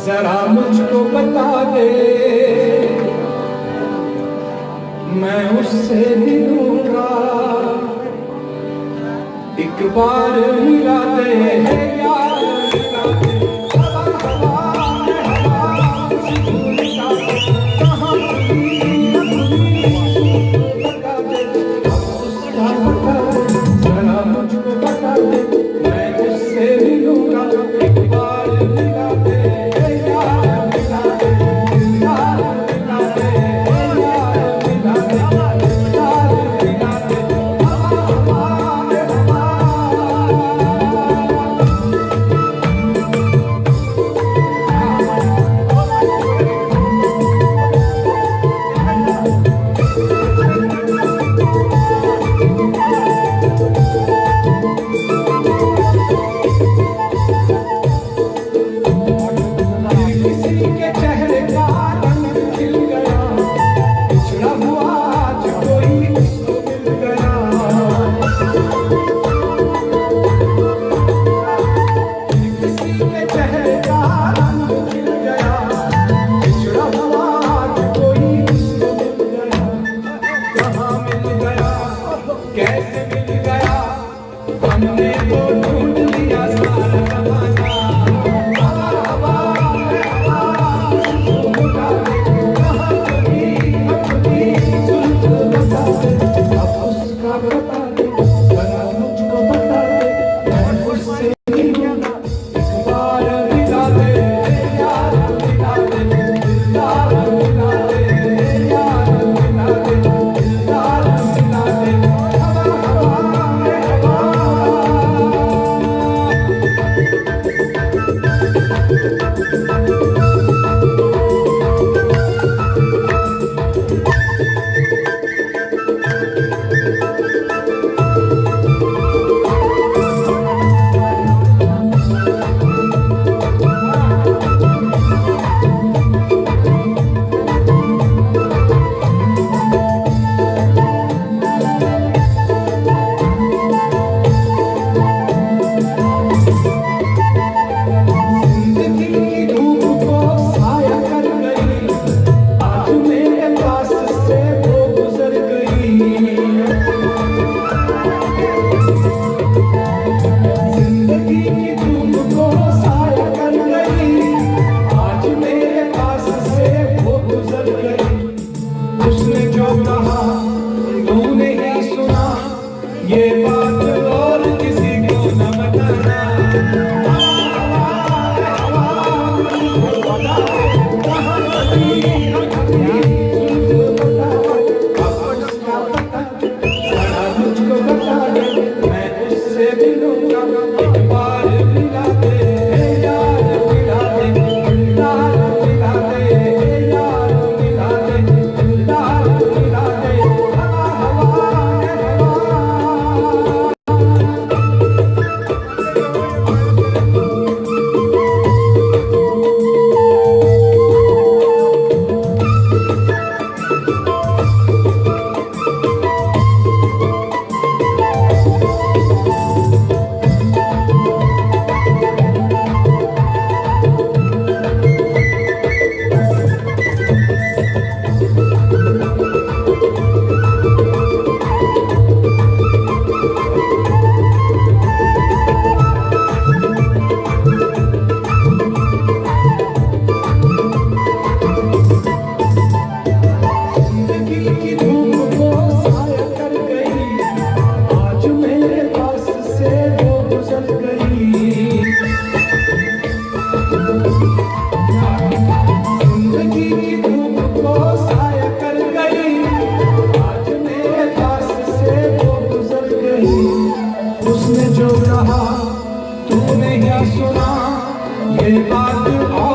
जरा मुझको बता दे, मैं उससे मिलूंगा। एक बार मिला दे यार, मिला दे। जरा मुझको बता दे, मैं उससे मिलूंगा। एक बार मिला दे यार, मिला दे। यार मिला दे, यार मिला दे, यार मिला दे। कैसे मिल गया, हमने तो ढूंढ लिया सारा जमाना। अब उसका बता दे, जरा मुझको बता दे, मैं उससे मिलूंगा। एक बार मिला दे यार, मिला दे। यार मिला दे, यार मिला दे, यार मिला दे। तूने ही सुना ये बात, और किसी को न बताना। जरा मुझको बता दे, मैं उससे मिलूंगा। एक बार मिला दे यार, मिला दे। यार मिला दे, यार मिला दे, यार मिला दे। उसने जो कहा तूने क्या सुना, ये बात और